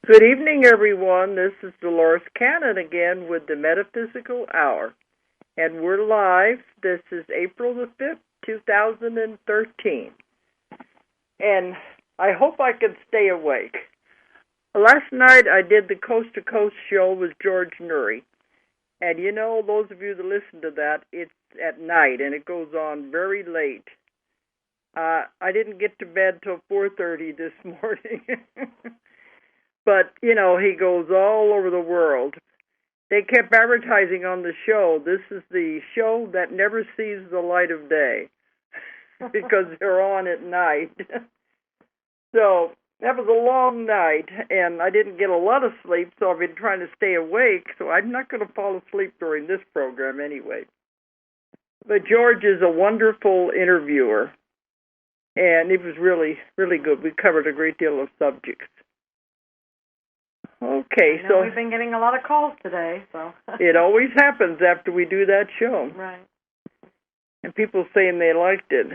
Good evening, everyone. This is Dolores Cannon again with the Metaphysical Hour. And we're live. This is April the 5th, 2013. And I hope I can stay awake. Last night I did the Coast to Coast show with George Nuri. And you know, those of you that listen to that, it's at night and it goes on very late. I didn't get to bed till 4:30 this morning. But, you know, he goes all over the world. They kept advertising on the show, this is the show that never sees the light of day, because they're on at night. So that was a long night, and I didn't get a lot of sleep, so I've been trying to stay awake, so I'm not going to fall asleep during this program anyway. But George is a wonderful interviewer, and it was really, really good. We covered a great deal of subjects. Okay, so we've been getting a lot of calls today, so it always happens after we do that show. Right. And people saying they liked it.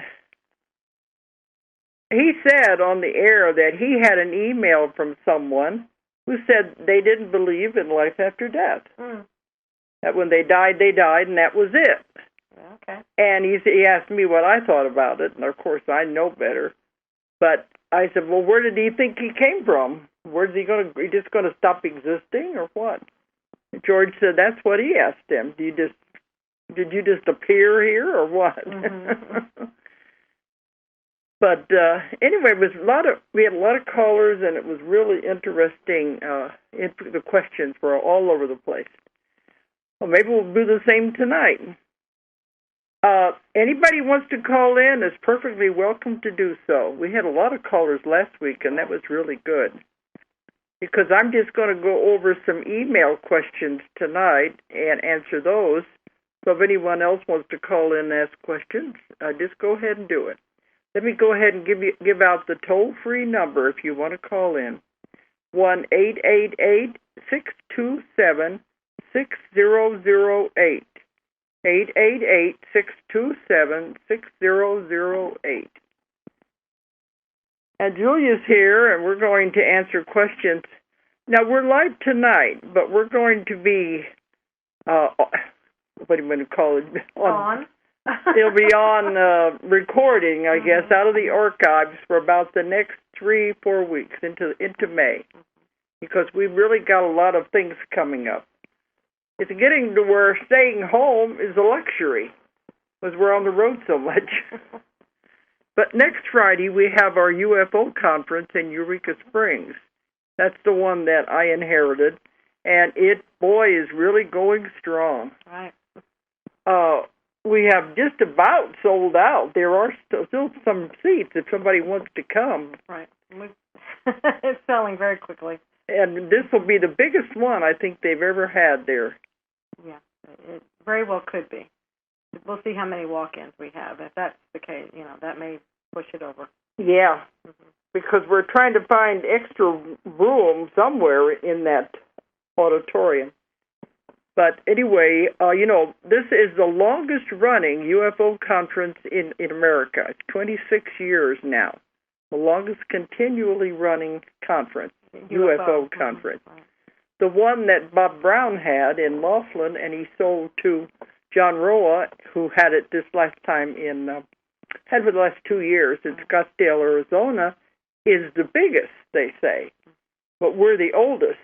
He said on the air that he had an email from someone who said they didn't believe in life after death. That when they died, and that was it. Okay. And he asked me what I thought about it, and of course I know better. But I said, well, where did he think he came from? Where's he going to? He just going to stop existing, or what? George said that's what he asked him. Did you just appear here, or what? Mm-hmm. But anyway, it was we had a lot of callers, and it was really interesting. The questions were all over the place. Well, maybe we'll do the same tonight. Anybody wants to call in is perfectly welcome to do so. We had a lot of callers last week, and that was really good. Because I'm just going to go over some email questions tonight and answer those. So if anyone else wants to call in and ask questions, just go ahead and do it. Let me go ahead and give out the toll-free number if you want to call in. 1-888-627-6008. 888-627-6008. And Julia's here, and we're going to answer questions. Now, we're live tonight, but we're going to be, what do you want to call it? On. It'll be on recording, I guess, out of the archives for about the next 3-4 weeks into May, because we've really got a lot of things coming up. It's getting to where staying home is a luxury, because we're on the road so much. But next Friday, we have our UFO conference in Eureka Springs. That's the one that I inherited, and it, boy, is really going strong. Right. We have just about sold out. There are still some seats if somebody wants to come. Right. It's selling very quickly. And this will be the biggest one I think they've ever had there. Yeah, it very well could be. We'll see how many walk-ins we have. If that's the case, that may push it over. Yeah, because we're trying to find extra room somewhere in that auditorium. But anyway, this is the longest-running UFO conference in America. It's 26 years now. The longest continually running conference, UFO conference. Right. The one that Bob Brown had in Laughlin, and he sold to John Roa, who had it this last time had for the last 2 years in Scottsdale, Arizona, is the biggest, they say. But we're the oldest.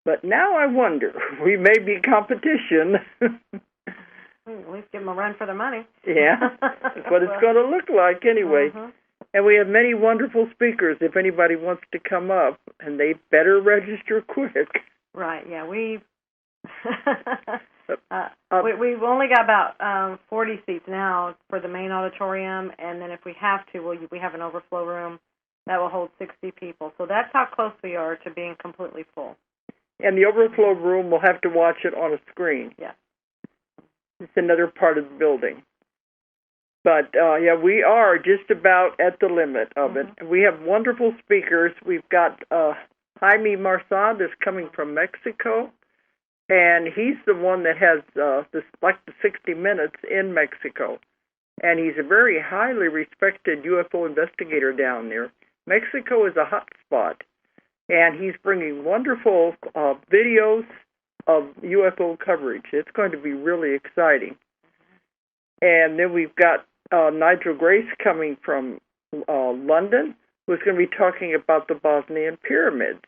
But now I wonder, we may be competition. At least give them a run for their money. Yeah, that's what it's going to look like anyway. And we have many wonderful speakers if anybody wants to come up, and they better register quick. Right, yeah, we've only got about 40 seats now for the main auditorium, and then if we have to, we have an overflow room that will hold 60 people. So that's how close we are to being completely full. And the overflow room, we'll have to watch it on a screen. Yeah. It's another part of the building. But, we are just about at the limit of it. We have wonderful speakers. We've got Jaime Marsad is coming from Mexico, and he's the one that has the 60 Minutes in Mexico. And he's a very highly respected UFO investigator down there. Mexico is a hot spot. and he's bringing wonderful videos of UFO coverage. It's going to be really exciting. And then we've got Nigel Grace coming from London, who's going to be talking about the Bosnian pyramids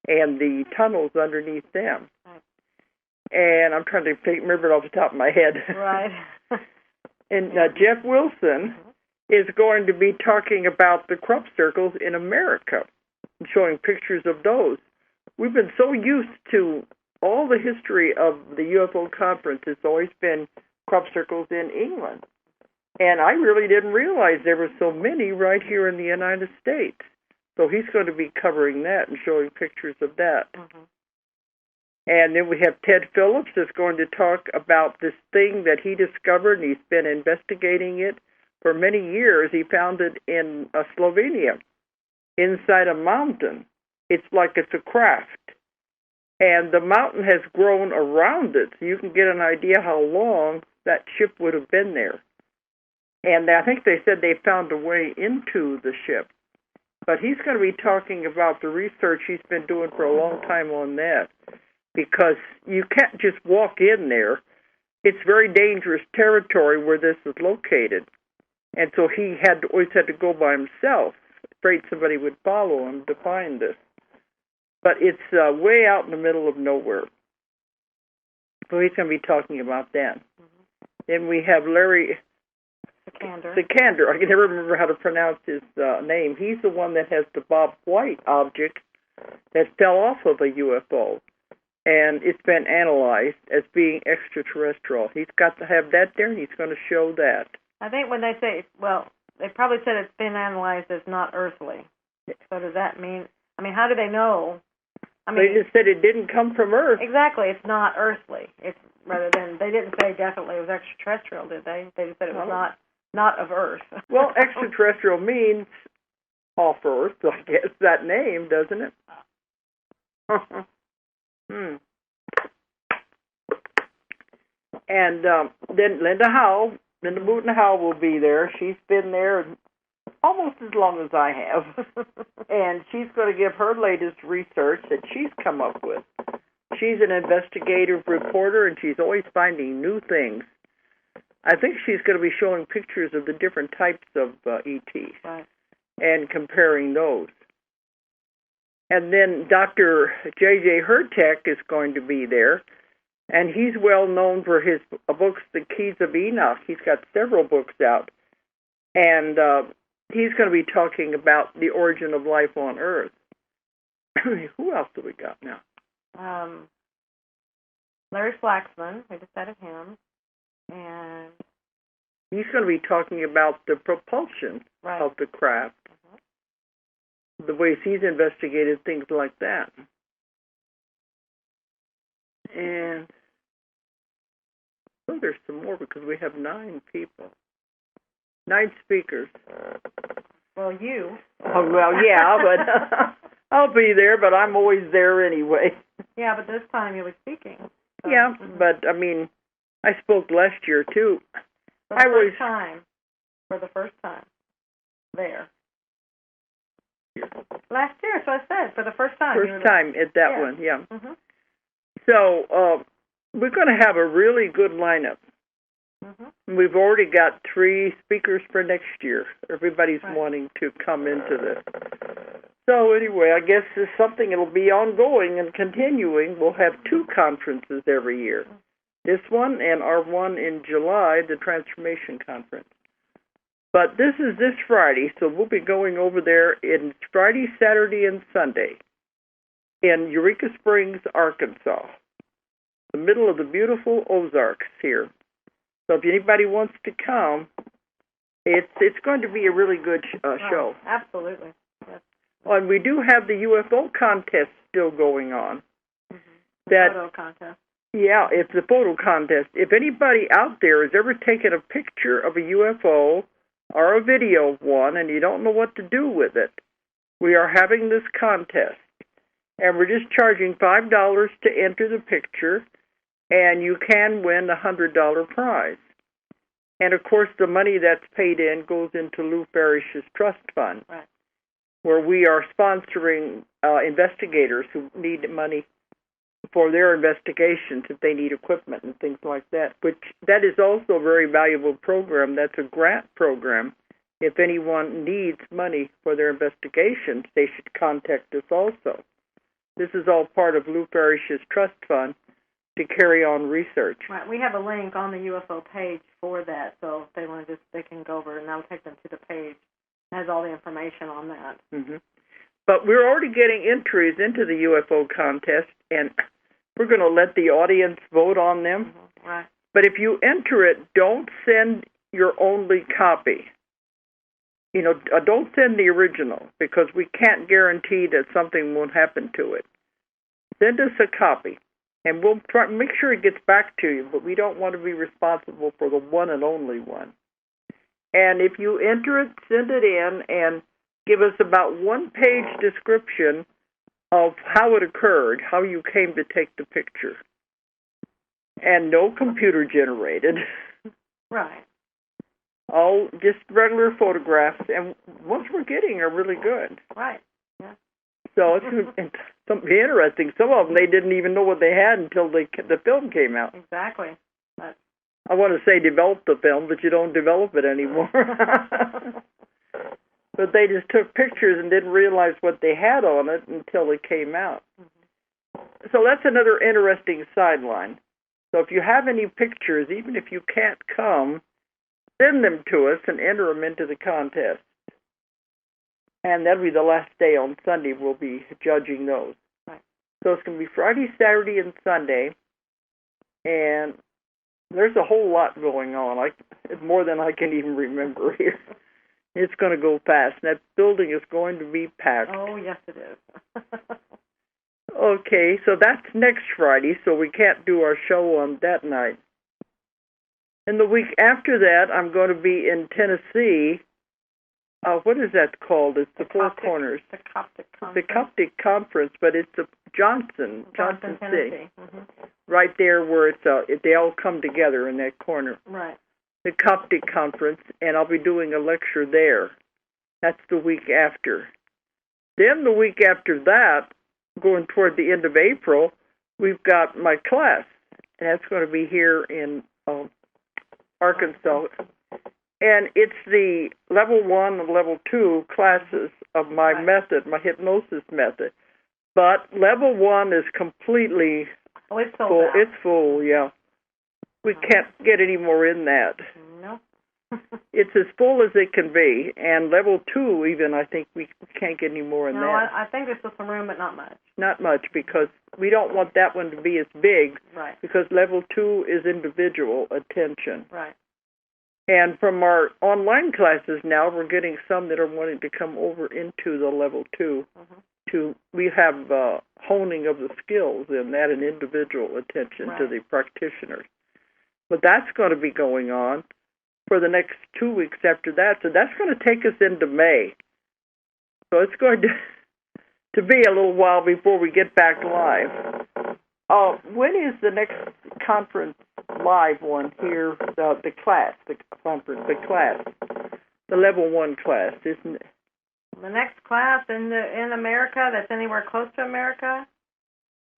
and the tunnels underneath them. Right. And I'm trying to remember it off the top of my head. Right. And Jeff Wilson is going to be talking about the crop circles in America, showing pictures of those. We've been so used to all the history of the UFO conference. It's always been crop circles in England. And I really didn't realize there were so many right here in the United States. So he's going to be covering that and showing pictures of that. Mm-hmm. And then we have Ted Phillips that's going to talk about this thing that he discovered, and he's been investigating it for many years. He found it in Slovenia, inside a mountain. It's like it's a craft. And the mountain has grown around it, so you can get an idea how long that ship would have been there. And I think they said they found a way into the ship. But he's going to be talking about the research he's been doing for a long time on that, because you can't just walk in there. It's very dangerous territory where this is located. And so he always had to go by himself, afraid somebody would follow him to find this. But it's way out in the middle of nowhere. So he's going to be talking about that. Mm-hmm. Then we have Larry Sikander. I can never remember how to pronounce his name. He's the one that has the Bob White object that fell off of a UFO. And it's been analyzed as being extraterrestrial. He's got to have that there, and he's going to show that. I think when they say, well, they probably said it's been analyzed as not earthly. So does that mean, how do they know? They just said it didn't come from Earth. Exactly, it's not earthly. It's rather than, they didn't say definitely it was extraterrestrial, did they? They just said it was not of Earth. Well, extraterrestrial means off Earth, I guess, that name, doesn't it? And then Linda Moulton Howell will be there. She's been there almost as long as I have. And she's going to give her latest research that she's come up with. She's an investigative reporter, and she's always finding new things. I think she's going to be showing pictures of the different types of ETs, right, and comparing those. And then Dr. J.J. Hurtak is going to be there, and he's well known for his books, The Keys of Enoch. He's got several books out, and he's going to be talking about the origin of life on Earth. Who else do we got now? Larry Flaxman, we decided him, and he's going to be talking about the propulsion of the craft, the ways he's investigated things like that. And there's some more because we have 9 people. 9 speakers. Well, you. Oh, well, yeah, but I'll be there, but I'm always there anyway. Yeah, but this time you'll be speaking. So. Yeah, but, I spoke last year, too. For the first time. There. Last year, so I said, for the first time. First time at that one, yeah. Mm-hmm. So, we're going to have a really good lineup. Mm-hmm. We've already got 3 speakers for next year. Everybody's wanting to come into this. So anyway, I guess it's something that'll be ongoing and continuing. We'll have 2 conferences every year. This one and our one in July, the Transformation Conference. But this is this Friday, so we'll be going over there in Friday, Saturday, and Sunday in Eureka Springs, Arkansas, the middle of the beautiful Ozarks here. So if anybody wants to come, it's going to be a really good show. Absolutely. Yes. And we do have the UFO contest still going on. Mm-hmm. Photo contest. Yeah, it's a photo contest. If anybody out there has ever taken a picture of a UFO or a video of one and you don't know what to do with it, we are having this contest. And we're just charging $5 to enter the picture, and you can win a $100 prize. And, of course, the money that's paid in goes into Lou Parrish's trust fund. Right. where we are sponsoring investigators who need money for their investigations if they need equipment and things like that, which that is also a very valuable program. That's a grant program. If anyone needs money for their investigations, they should contact us also. This is all part of Lou Parrish's trust fund to carry on research. Right. We have a link on the UFO page for that, so if they want to they can go over and that'll take them to the page. It has all the information on that. Mm-hmm. But we're already getting entries into the UFO contest, and we're going to let the audience vote on them. Mm-hmm. Right. But if you enter it, don't send your only copy. Don't send the original, because we can't guarantee that something won't happen to it. Send us a copy, and we'll try make sure it gets back to you, but we don't want to be responsible for the one and only one. And if you enter it, send it in, and give us about one-page description of how it occurred, how you came to take the picture. And no computer-generated. Right. All just regular photographs, and ones we're getting are really good. Right. Yeah. So it's something interesting. Some of them, they didn't even know what they had until the film came out. Exactly. But I want to say develop the film, but you don't develop it anymore. But they just took pictures and didn't realize what they had on it until it came out. Mm-hmm. So that's another interesting sideline. So if you have any pictures, even if you can't come, send them to us and enter them into the contest. And that'll be the last day on Sunday. We'll be judging those. Right. So it's going to be Friday, Saturday, and Sunday. And there's a whole lot going on. It's more than I can even remember here. It's going to go fast. That building is going to be packed. Oh, yes, it is. Okay, so that's next Friday, so we can't do our show on that night. And the week after that, I'm going to be in Tennessee. What is that called? It's the Four Corners. The Coptic Conference. The Coptic Conference, but it's the Johnson Tennessee. City. Mm-hmm. Right there where they all come together in that corner. Right. The Coptic Conference, and I'll be doing a lecture there. That's the week after. Then the week after that, going toward the end of April, we've got my class, and that's going to be here in Arkansas. And it's the level 1 and level 2 classes of my method, my hypnosis method. But level 1 is completely it's sold full. out. It's full, yeah. We can't get any more in that. No. It's as full as it can be. And level 2, even, I think we can't get any more in that. No, I think there's still some room, but not much. Not much, because we don't want that one to be as big. Right. Because level 2 is individual attention. Right. And from our online classes now, we're getting some that are wanting to come over into the level 2. Mm-hmm. We have honing of the skills in that and individual attention to the practitioners. But that's going to be going on for the next 2 weeks after that. So that's going to take us into May. So it's going to be a little while before we get back live. When is the next conference live one here? The class, the conference, the class, the level 1 class, isn't it? The next class in America that's anywhere close to America?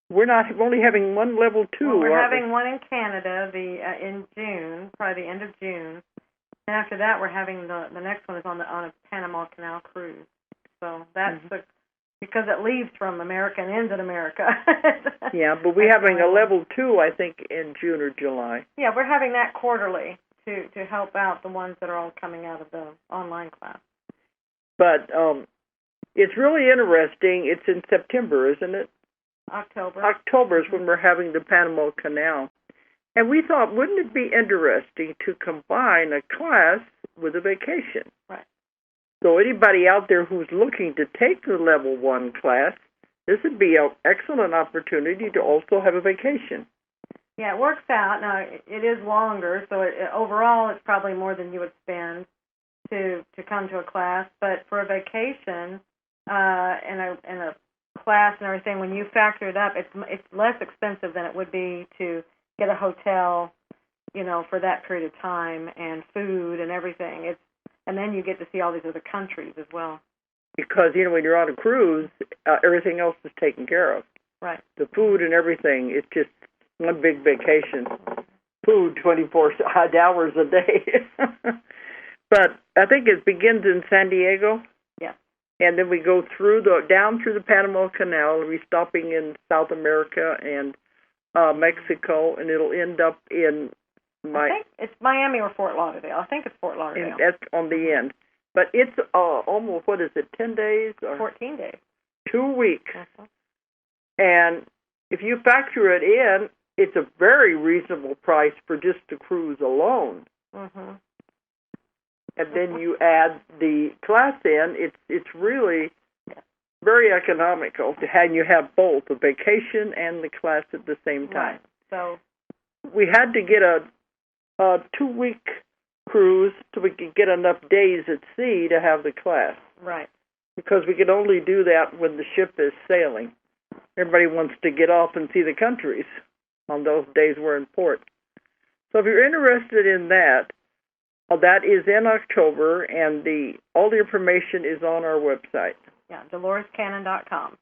We're only having one level 2. Well, we're having one in Canada in June, probably the end of June. And after that, we're having the next one is on a Panama Canal cruise. So that's because it leaves from America and ends in America. Yeah, but we're having a level 2, I think, in June or July. Yeah, we're having that quarterly to help out the ones that are all coming out of the online class. But it's really interesting. It's in September, isn't it? October is when we're having the Panama Canal. And we thought, wouldn't it be interesting to combine a class with a vacation? Right. So anybody out there who's looking to take the level 1 class, this would be an excellent opportunity to also have a vacation. Yeah, it works out. Now, it is longer, so overall it's probably more than you would spend to come to a class. But for a vacation and a class and everything, when you factor it up, it's less expensive than it would be to get a hotel, for that period of time, and food and everything. And then you get to see all these other countries as well. because, when you're on a cruise, everything else is taken care of. Right. The food and everything, it's just one big vacation. Food 24 hours a day. But I think it begins in San Diego. Yeah. And then we go down through the Panama Canal, and we're stopping in South America and Mexico, and it'll end up in I think it's Miami or Fort Lauderdale. I think it's Fort Lauderdale. And that's on the end. But it's almost, 10 days? Or 14 days. 2 weeks. And if you factor it in, it's a very reasonable price for just the cruise alone. And then you add the class in, it's really very economical to have you have both the vacation and the class at the same time. Right. So we had to get a 2-week cruise so we could get enough days at sea to have the class. Right. Because we could only do that when the ship is sailing. Everybody wants to get off and see the countries on those days we're in port. So if you're interested in that, that is in October, and all the information is on our website. Yeah, DoloresCannon.com.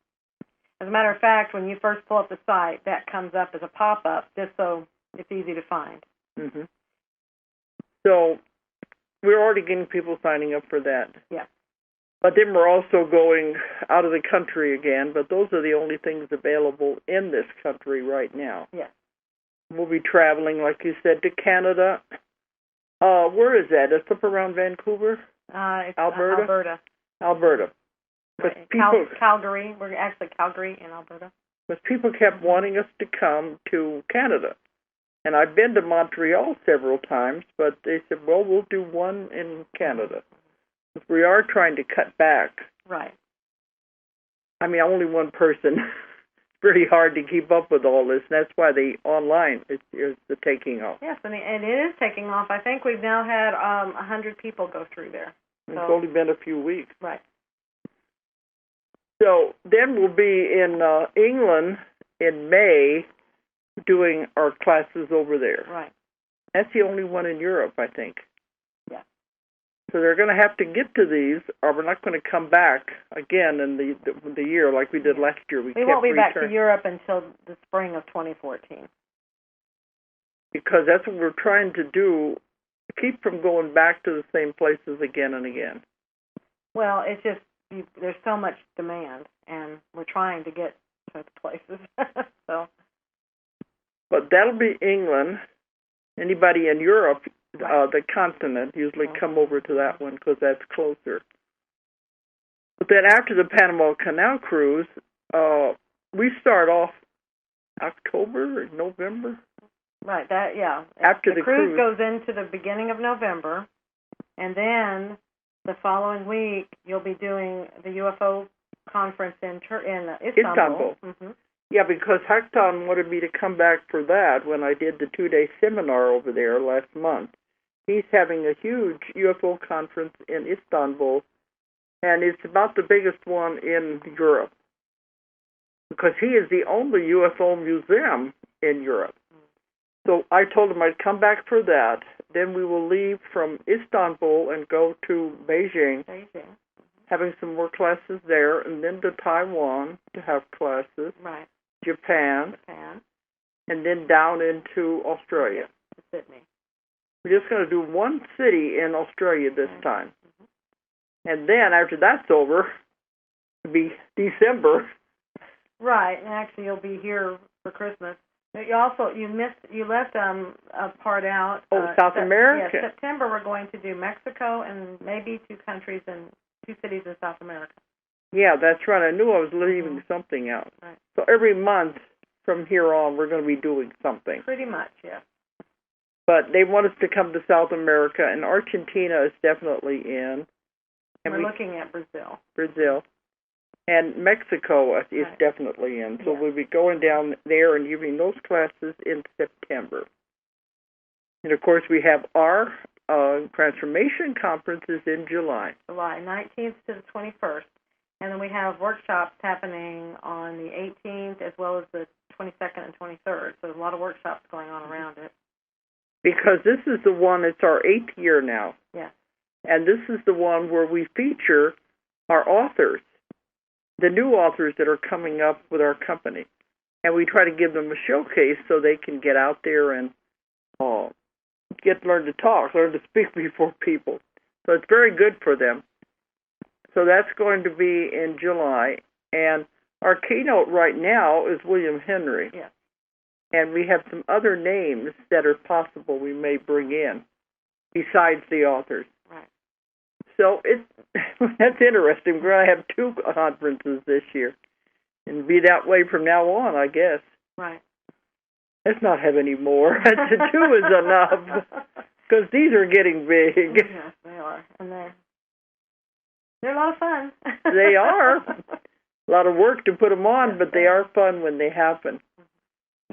As a matter of fact, when you first pull up the site, that comes up as a pop-up, just so it's easy to find. So we're already getting people signing up for that. Yeah. But then we're also going out of the country again, but those are the only things available in this country right now. Yeah. We'll be traveling, like you said, to Canada. Where is that? It's up around Vancouver? It's Alberta? Alberta. But Calgary. We're actually Calgary in Alberta. But people kept wanting us to come to Canada. And I've been to Montreal several times, but they said, well, we'll do one in Canada. We are trying to cut back. Right. I mean, only one person. It's pretty hard to keep up with all this, and that's why the online is the taking off. Yes, and it is taking off. I think we've now had 100 people go through there. It's only been a few weeks. Right. So then we'll be in England in May doing our classes over there. Right. That's the only one in Europe, I think. Yeah. So they're going to have to get to these, or we're not going to come back again in the year like we did last year. We won't be back to Europe until the spring of 2014. Because that's what we're trying to do, keep from going back to the same places again and again. Well, it's just there's so much demand, and we're trying to get to places. So. But that'll be England. Anybody in Europe, the continent, usually come over to that one because that's closer. But then after the Panama Canal cruise, we start off October or November. Right. Yeah. After the cruise goes into the beginning of November, and then the following week you'll be doing the UFO conference in Istanbul. Yeah, because Haktan wanted me to come back for that when I did the 2-day seminar over there last month. He's having a huge UFO conference in Istanbul, and it's about the biggest one in Europe because he is the only UFO museum in Europe. So I told him I'd come back for that. Then we will leave from Istanbul and go to Beijing, having some more classes there, and then to Taiwan to have classes. Right. Japan, and then down into Australia. Sydney. We're just going to do one city in Australia this time. And then after that's over, it'll be December. Right, and actually you'll be here for Christmas. You left a part out. South America. Yeah, September we're going to do Mexico and maybe 2 cities in South America. Yeah, that's right. I knew I was leaving something out. Right. So every month from here on, we're going to be doing something. Pretty much, yeah. But they want us to come to South America, and Argentina is definitely in. And we're looking at Brazil. And Mexico is definitely in. So we'll be going down there and giving those classes in September. And, of course, we have our transformation conferences in July. July 19th to the 21st. And then we have workshops happening on the 18th as well as the 22nd and 23rd. So there's a lot of workshops going on around it. Because this is the one, it's our 8th year now. Yeah. And this is the one where we feature our authors, the new authors that are coming up with our company. And we try to give them a showcase so they can get out there and learn to talk, learn to speak before people. So it's very good for them. So that's going to be in July. And our keynote right now is William Henry. Yeah. And we have some other names that are possible we may bring in besides the authors. Right. So that's interesting. We're going to have 2 conferences this year. And be that way from now on, I guess. Right. Let's not have any more. 2 is enough. Because these are getting big. Yes, they are. And they're a lot of fun. They are. A lot of work to put them on, but they are fun when they happen.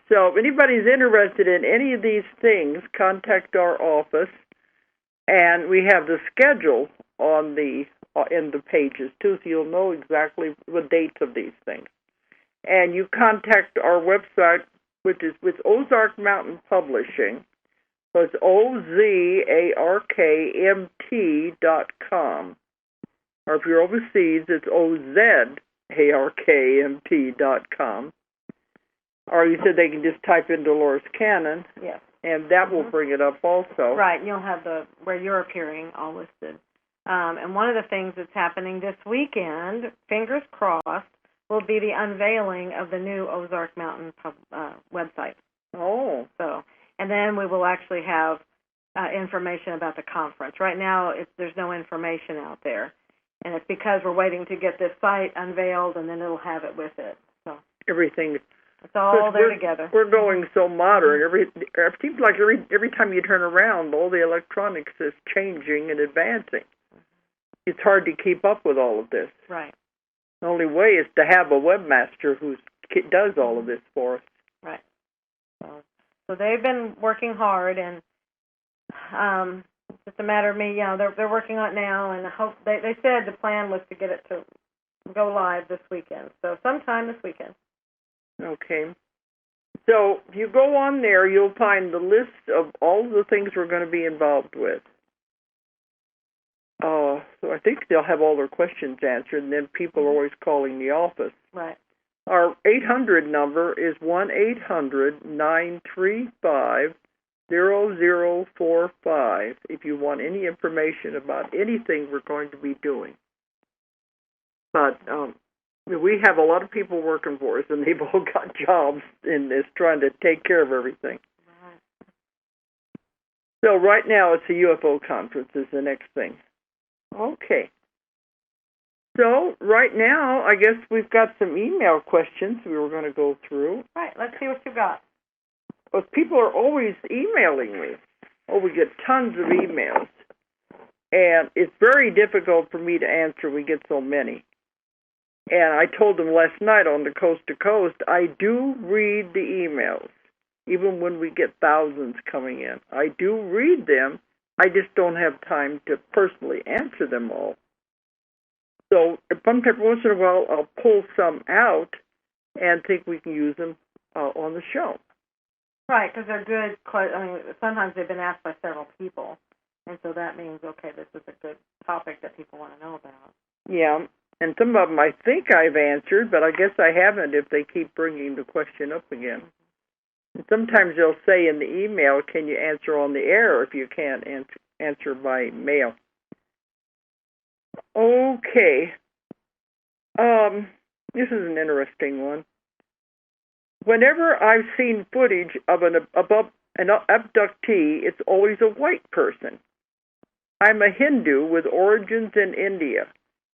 So if anybody's interested in any of these things, contact our office. And we have the schedule on in the pages, too, so you'll know exactly the dates of these things. And you contact our website, which is with Ozark Mountain Publishing. So it's OZARKMT.com. Or if you're overseas, it's OZARKMT.com. Or you said they can just type in Dolores Cannon. Yes. And that will bring it up also. Right, and you'll have where you're appearing all listed. And one of the things that's happening this weekend, fingers crossed, will be the unveiling of the new Ozark Mountain website. Oh. And then we will actually have information about the conference. Right now, there's no information out there. And it's because we're waiting to get this site unveiled, and then it'll have it with it. So everything. It's all there together. We're going so modern. It seems like every time you turn around, all the electronics is changing and advancing. It's hard to keep up with all of this. Right. The only way is to have a webmaster who does all of this for us. Right. So they've been working hard, and it's just a matter of me. They're working on it now, and hope they said the plan was to get it to go live this weekend. So sometime this weekend. Okay. So if you go on there, you'll find the list of all the things we're going to be involved with. So I think they'll have all their questions answered, and then people are always calling the office. Right. Our 800 number is 1-800-935-0045 if you want any information about anything we're going to be doing. But we have a lot of people working for us, and they've all got jobs in this trying to take care of everything. Right. So right now it's a UFO conference is the next thing. Okay. So right now, I guess we've got some email questions we were going to go through. Right. Let's see what you got. Well, people are always emailing me. Oh, we get tons of emails. And it's very difficult for me to answer. We get so many. And I told them last night on the Coast to Coast, I do read the emails, even when we get thousands coming in. I do read them. I just don't have time to personally answer them all. So once in a while, I'll pull some out and think we can use them on the show. Right, because they're good. Sometimes they've been asked by several people, and so that means, okay, this is a good topic that people want to know about. Yeah, and some of them I think I've answered, but I guess I haven't if they keep bringing the question up again. And sometimes they'll say in the email, can you answer on the air if you can't answer by mail? Okay. This is an interesting one. Whenever I've seen footage of an abductee, it's always a white person. I'm a Hindu with origins in India.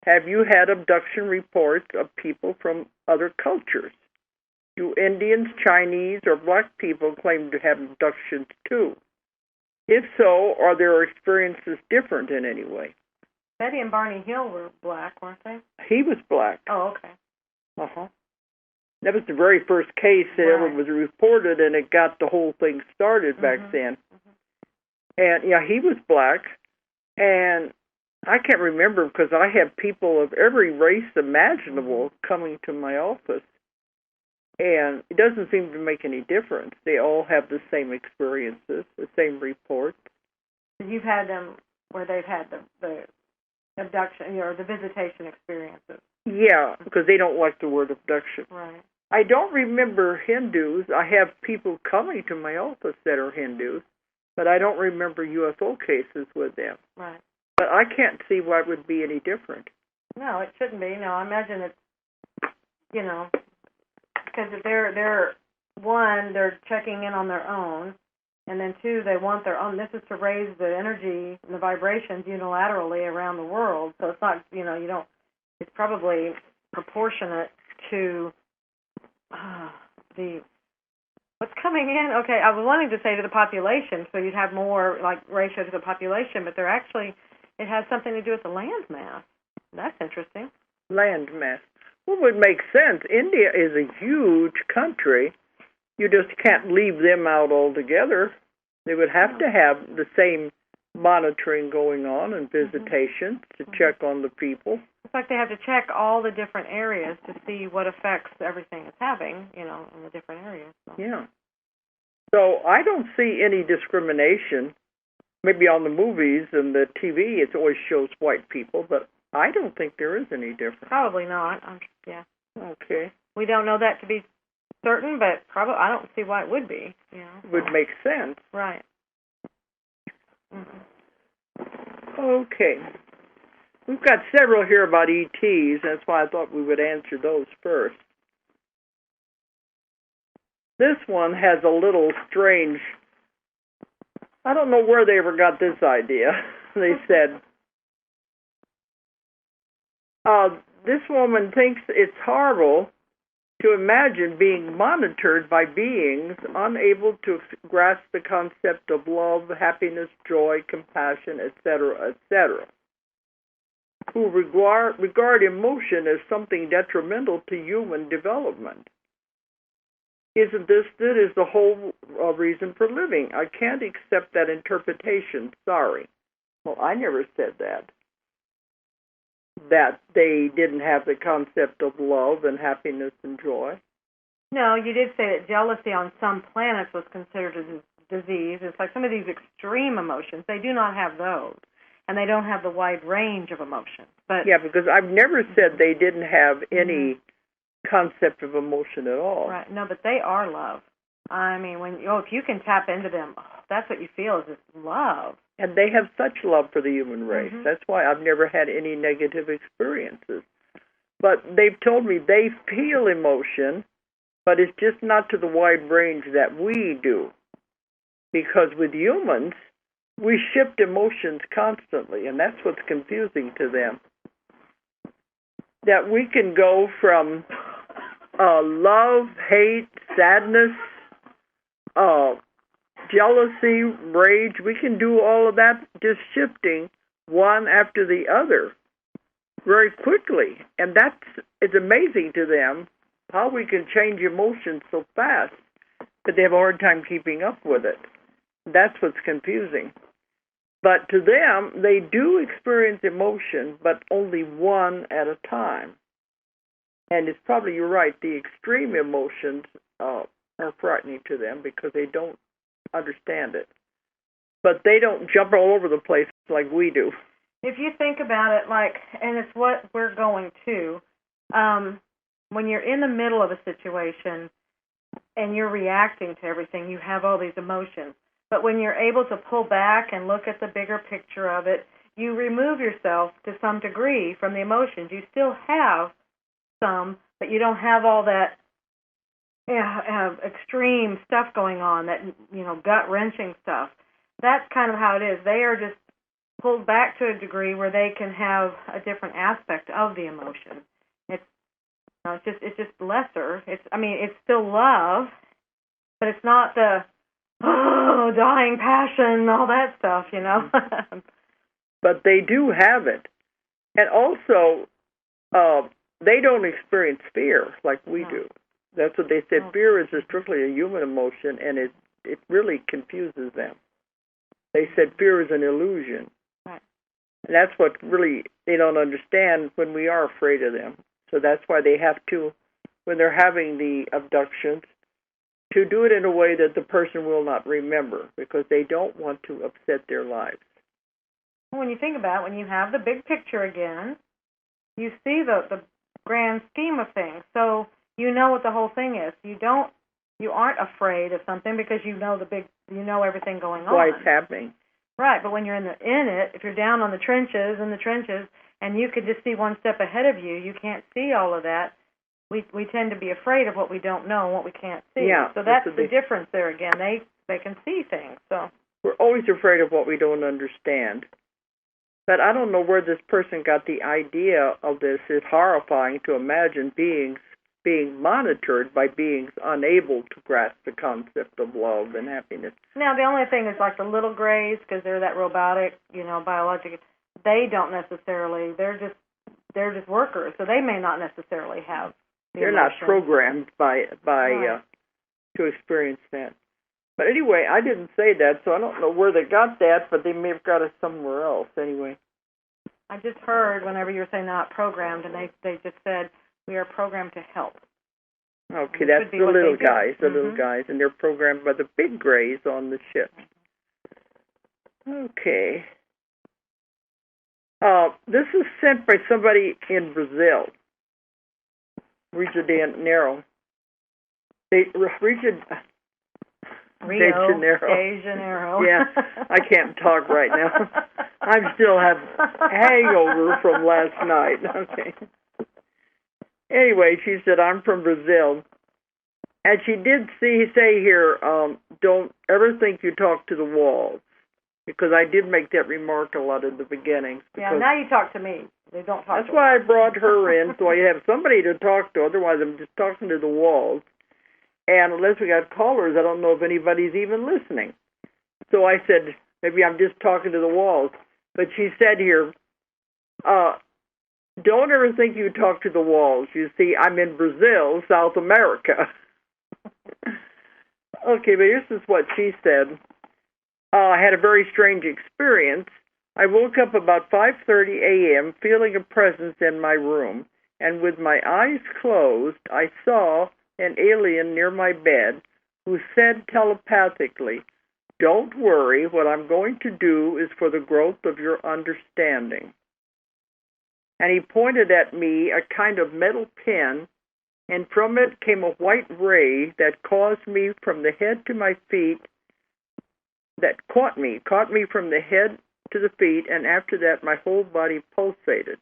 Have you had abduction reports of people from other cultures? Do Indians, Chinese, or black people claim to have abductions too? If so, are their experiences different in any way? Betty and Barney Hill were black, weren't they? He was black. Oh, okay. Uh-huh. That was the very first case that ever was reported, and it got the whole thing started back then. And, yeah, he was black, and I can't remember because I have people of every race imaginable coming to my office, and it doesn't seem to make any difference. They all have the same experiences, the same reports. You've had them where they've had the abduction or the visitation experiences. Yeah, because they don't like the word abduction. Right. I don't remember Hindus. I have people coming to my office that are Hindus, but I don't remember UFO cases with them. Right. But I can't see why it would be any different. No, it shouldn't be. No, I imagine it's, because if they're one, they're checking in on their own, and then two, they want their own. This is to raise the energy and the vibrations unilaterally around the world. So it's not, you don't. It's probably proportionate to what's coming in. Okay, I was wanting to say to the population, so you'd have more like ratio to the population, but they're actually, it has something to do with the land mass. That's interesting. Land mass. Well, it would make sense. India is a huge country. You just can't leave them out altogether. They would have to have the same monitoring going on and visitations to check on the people. It's like they have to check all the different areas to see what effects everything is having, in the different areas. So. Yeah. So I don't see any discrimination. Maybe on the movies and the TV, it always shows white people, but I don't think there is any difference. Probably not. Yeah. Okay. We don't know that to be certain, but probably I don't see why it would be. It would make sense. Right. Mm-hmm. Okay. We've got several here about ETs. That's why I thought we would answer those first. This one has a little strange, I don't know where they ever got this idea. They said, this woman thinks it's horrible to imagine being monitored by beings unable to grasp the concept of love, happiness, joy, compassion, etc., etc., who regard emotion as something detrimental to human development. Isn't this is the whole reason for living? I can't accept that interpretation. Sorry. Well, I never said that. That they didn't have the concept of love and happiness and joy. No, you did say that jealousy on some planets was considered a disease. It's like some of these extreme emotions, they do not have those. And they don't have the wide range of emotions. But yeah, because I've never said they didn't have any concept of emotion at all. Right. No, but they are love. I mean, if you can tap into them, that's what you feel is this love. And they have such love for the human race. That's why I've never had any negative experiences. But they've told me they feel emotion, but it's just not to the wide range that we do. Because with humans, we shift emotions constantly, and that's what's confusing to them. That we can go from love, hate, sadness, jealousy, rage, we can do all of that just shifting one after the other very quickly. And it's amazing to them how we can change emotions so fast that they have a hard time keeping up with it. That's what's confusing. But to them, they do experience emotion, but only one at a time. And it's probably, you're right, the extreme emotions are frightening to them because they don't understand it. But they don't jump all over the place like we do. If you think about it, and it's what we're going to, when you're in the middle of a situation and you're reacting to everything, you have all these emotions. But when you're able to pull back and look at the bigger picture of it, you remove yourself to some degree from the emotions. You still have some, but you don't have all that extreme stuff going on, that gut-wrenching stuff. That's kind of how it is. They are just pulled back to a degree where they can have a different aspect of the emotion. It's just lesser. It's still love, but it's not the dying passion, all that stuff, But they do have it. And also, they don't experience fear like we do. That's what they said. Fear is strictly a human emotion, and it really confuses them. They said fear is an illusion. Right. And that's what really they don't understand when we are afraid of them. So that's why they have to, when they're having the abductions, to do it in a way that the person will not remember, because they don't want to upset their lives. When you think about it, when you have the big picture again, you see the grand scheme of things. So you know what the whole thing is. You aren't afraid of something because you know everything going on. Why it's happening. Right, but when you're in it, if you're down on the trenches, and you could just see one step ahead of you, you can't see all of that. We tend to be afraid of what we don't know and what we can't see. Yeah, so that's the difference there again. They can see things. So we're always afraid of what we don't understand. But I don't know where this person got the idea of this. It's horrifying to imagine beings being monitored by beings unable to grasp the concept of love and happiness. Now, the only thing is like the little grays, because they're that robotic, biological, they don't necessarily, they're just workers, so they may not necessarily have the They're emotion. not programmed by Right. to experience that. But anyway, I didn't say that, so I don't know where they got that, but they may have got it somewhere else anyway. I just heard whenever you were saying not programmed, and they just said, we are programmed to help. Okay, that's the little guys, little guys, and they're programmed by the big grays on the ship. Okay. This is sent by somebody in Brazil, Rio de Janeiro. Rio de Janeiro. Yeah, I can't talk right now. I still have hangover from last night. Okay. Anyway, she said, I'm from Brazil. And she did say here, don't ever think you talk to the walls. Because I did make that remark a lot in the beginning. Yeah, now you talk to me. They don't talk That's why I brought her in, so I have somebody to talk to. Otherwise, I'm just talking to the walls. And unless we got callers, I don't know if anybody's even listening. So I said, maybe I'm just talking to the walls. But she said here, don't ever think you talk to the walls. You see, I'm in Brazil, South America. Okay, but this is what she said. I had a very strange experience. I woke up about 5:30 a.m. feeling a presence in my room, and with my eyes closed, I saw an alien near my bed who said telepathically, don't worry, what I'm going to do is for the growth of your understanding. And he pointed at me a kind of metal pin, and from it came a white ray that caused me from the head to my feet, that caught me from the head to the feet, and after that my whole body pulsated.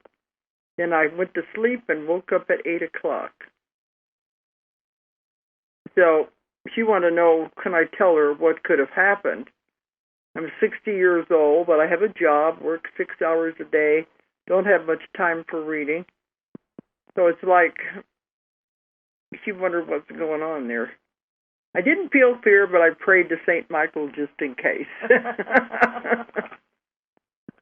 Then I went to sleep and woke up at 8 o'clock. So she wanted to know, can I tell her what could have happened? I'm 60 years old, but I have a job, work 6 hours a day, don't have much time for reading. So it's like she wondered what's going on there. I didn't feel fear, but I prayed to St. Michael just in case.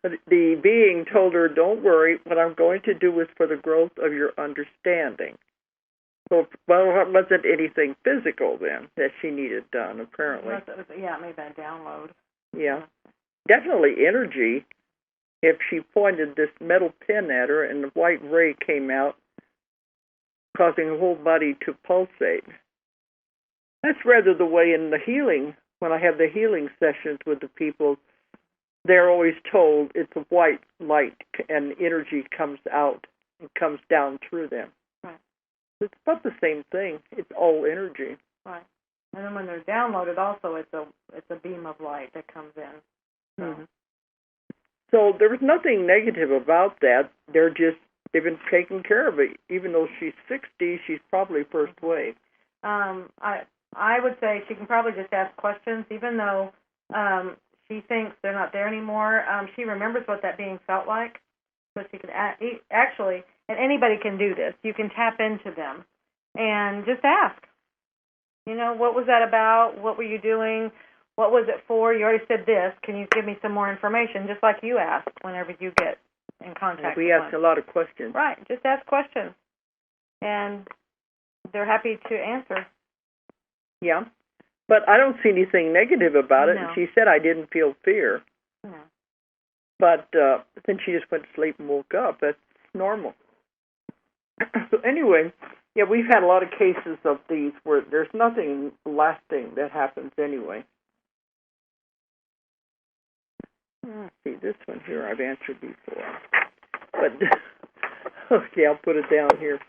The being told her, don't worry, what I'm going to do is for the growth of your understanding. So, well, it wasn't anything physical then that she needed done, apparently. Yeah, maybe a download. Yeah. Definitely energy. If she pointed this metal pin at her and the white ray came out, causing her whole body to pulsate. That's rather the way in the healing, when I have the healing sessions with the people, they're always told it's a white light and energy comes out and comes down through them. Right. It's about the same thing. It's all energy. Right. And then when they're downloaded also, it's a beam of light that comes in. So, So there was nothing negative about that. They've been taking care of it. Even though she's 60, she's probably first wave. I would say she can probably just ask questions, even though she thinks they're not there anymore. She remembers what that being felt like, so she could actually, and anybody can do this. You can tap into them and just ask. What was that about? What were you doing? What was it for? You already said this. Can you give me some more information? Just like you ask whenever you get in contact with We ask a lot of questions. Right. Just ask questions, and they're happy to answer. Yeah, but I don't see anything negative about it. No. And she said I didn't feel fear. No. But then she just went to sleep and woke up. That's normal. So anyway, yeah, we've had a lot of cases of these where there's nothing lasting that happens anyway. Let's see, this one here I've answered before. But, okay, I'll put it down here.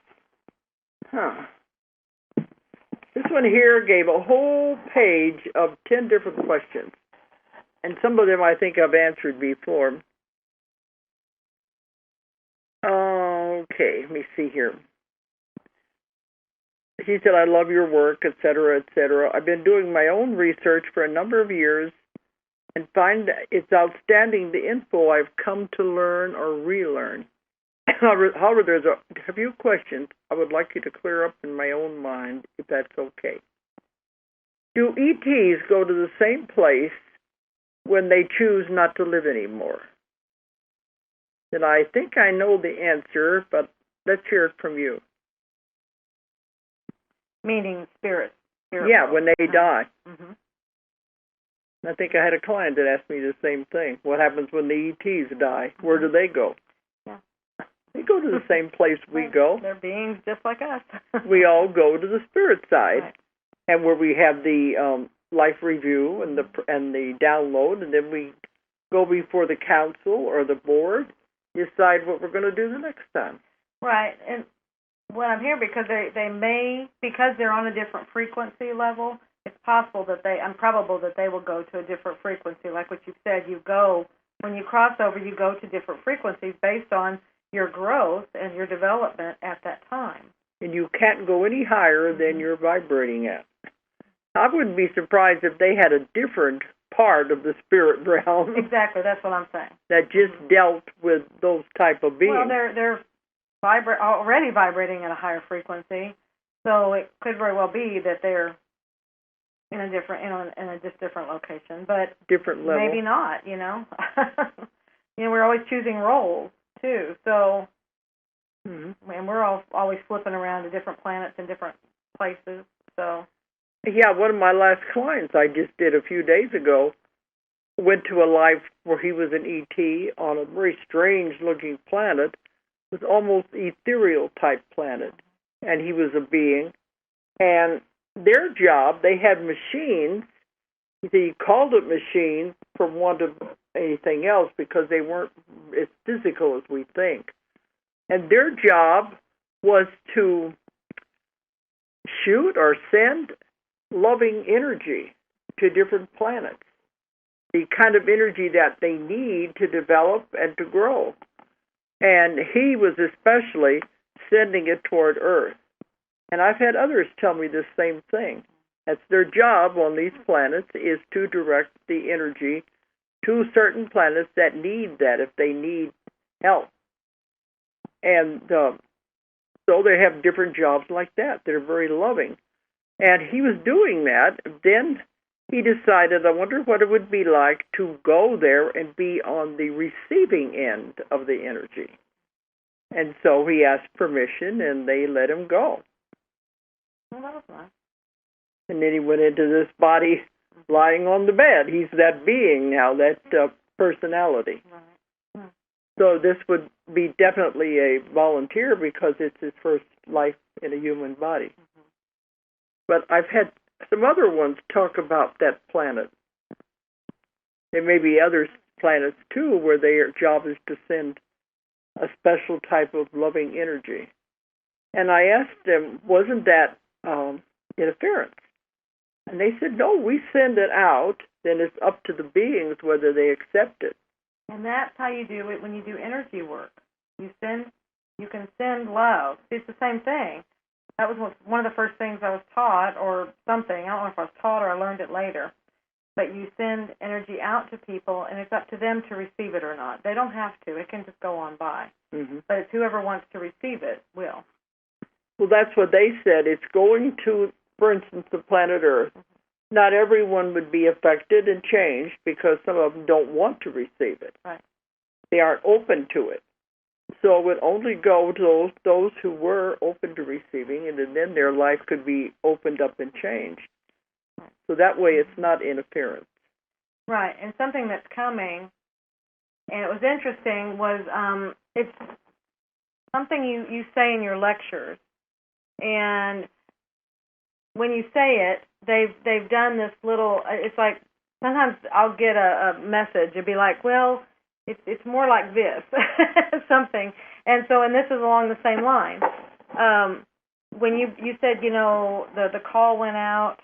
This one here gave a whole page of 10 different questions. And some of them I think I've answered before. Okay, let me see here. She said, I love your work, etc., etc. I've been doing my own research for a number of years and find it's outstanding the info I've come to learn or relearn. However, there's a few questions I would like you to clear up in my own mind, if that's okay. Do ETs go to the same place when they choose not to live anymore? And I think I know the answer, but let's hear it from you. Meaning spirit. Yeah, when they die. Mm-hmm. I think I had a client that asked me the same thing. What happens when the ETs die? Where do they go? Yeah. They go to the same place we go. They're beings just like us. We all go to the spirit side, right. And where we have the life review and the download, and then we go before the council or the board, decide what we're going to do the next time. Right, and what I'm here because they may, because they're on a different frequency level, it's possible that probable that they will go to a different frequency. Like what you said, when you cross over, you go to different frequencies based on your growth and your development at that time. And you can't go any higher than you're vibrating at. I wouldn't be surprised if they had a different part of the spirit realm. Exactly, that's what I'm saying. That just dealt with those type of beings. Well, they're already vibrating at a higher frequency, so it could very well be that they're in a different location, but different level. Maybe not. We're always choosing roles too, so and we're always flipping around to different planets and different places. So yeah, one of my last clients I just did a few days ago went to a life where he was an ET on a very strange looking planet. It was almost ethereal type planet, and he was a being. And their job, they had machines. He called it machines for want of anything else because they weren't as physical as we think. And their job was to shoot or send loving energy to different planets, the kind of energy that they need to develop and to grow. And he was especially sending it toward Earth. And I've had others tell me the same thing. That's their job on these planets, is to direct the energy to certain planets that need that if they need help. And so they have different jobs like that. They're very loving. And he was doing that. Then he decided, I wonder what it would be like to go there and be on the receiving end of the energy. And so he asked permission, and they let him go. Well, that was nice. And then he went into this body lying on the bed. He's that being now, that personality. Right. So this would be definitely a volunteer because it's his first life in a human body. But I've had some other ones talk about that planet. There may be other planets, too, where their job is to send a special type of loving energy. And I asked them, wasn't that interference? And they said, no, we send it out, then it's up to the beings whether they accept it. And that's how you do it when you do energy work. You can send love. It's the same thing. That was one of the first things I was taught, or something. I don't know if I was taught or I learned it later. But you send energy out to people, and it's up to them to receive it or not. They don't have to. It can just go on by. Mm-hmm. But it's whoever wants to receive it will. Well, that's what they said. It's going to, for instance, the planet Earth. Mm-hmm. Not everyone would be affected and changed because some of them don't want to receive it. Right. They aren't open to it. So it would only go to those who were open to receiving, and then their life could be opened up and changed. So that way it's not interference. Right, and something that's coming, and it was interesting, was it's something you say in your lectures. And when you say it, they've done this little, it's like sometimes I'll get a message. It'd be like, well, it's more like this, something. And this is along the same line. When you said, the call went out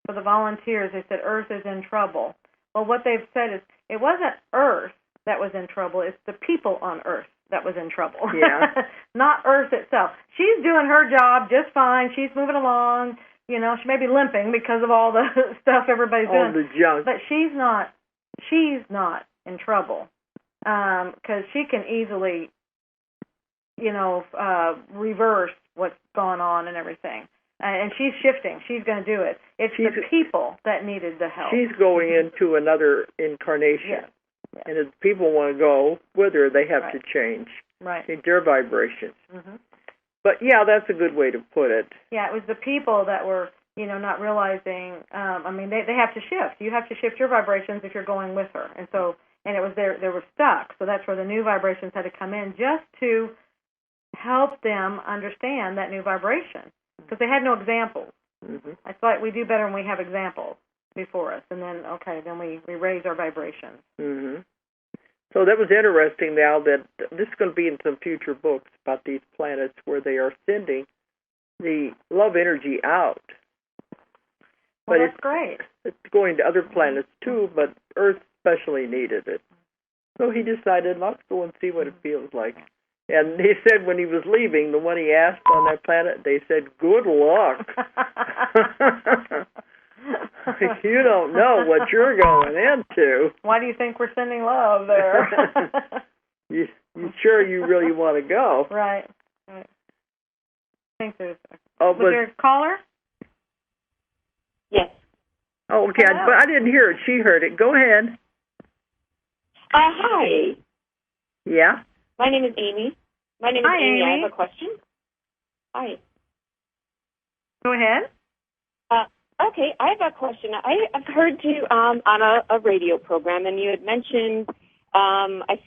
for the volunteers, they said Earth is in trouble. Well, what they've said is it wasn't Earth that was in trouble. It's the people on Earth that was in trouble. Yeah. Not Earth itself. She's doing her job just fine. She's moving along. She may be limping because of all the stuff everybody's doing. All the junk. But she's not in trouble because she can easily, reverse what's gone on and everything. And she's shifting. She's going to do it. It's the people that needed the help. She's going into another incarnation. Yes. Yes. And if people want to go with her, they have Right. to change Right. their vibrations. Mm-hmm. But, yeah, that's a good way to put it. Yeah, it was the people that were, not realizing, they have to shift. You have to shift your vibrations if you're going with her. And it was they were stuck. So that's where the new vibrations had to come in just to help them understand that new vibration. Because they had no examples. Mm-hmm. I feel like we do better when we have examples before us. And then we raise our vibrations. Mm-hmm. So that was interesting now that this is going to be in some future books about these planets where they are sending the love energy out. Well, but that's great. It's going to other planets too, but Earth especially needed it. So he decided, let's go and see what it feels like. And he said when he was leaving, the one he asked on that planet, they said, good luck. You don't know what you're going into. Why do you think we're sending love there? you sure you really want to go? Right. I think there's... Was there a caller? Yes. Oh, okay. But I didn't hear it. She heard it. Go ahead. Hi. Yeah? My name is Amy. Hi, Amy. Amy. I have a question. Hi. Go ahead. Okay, I have a question. I've heard you on a radio program, and you had mentioned, I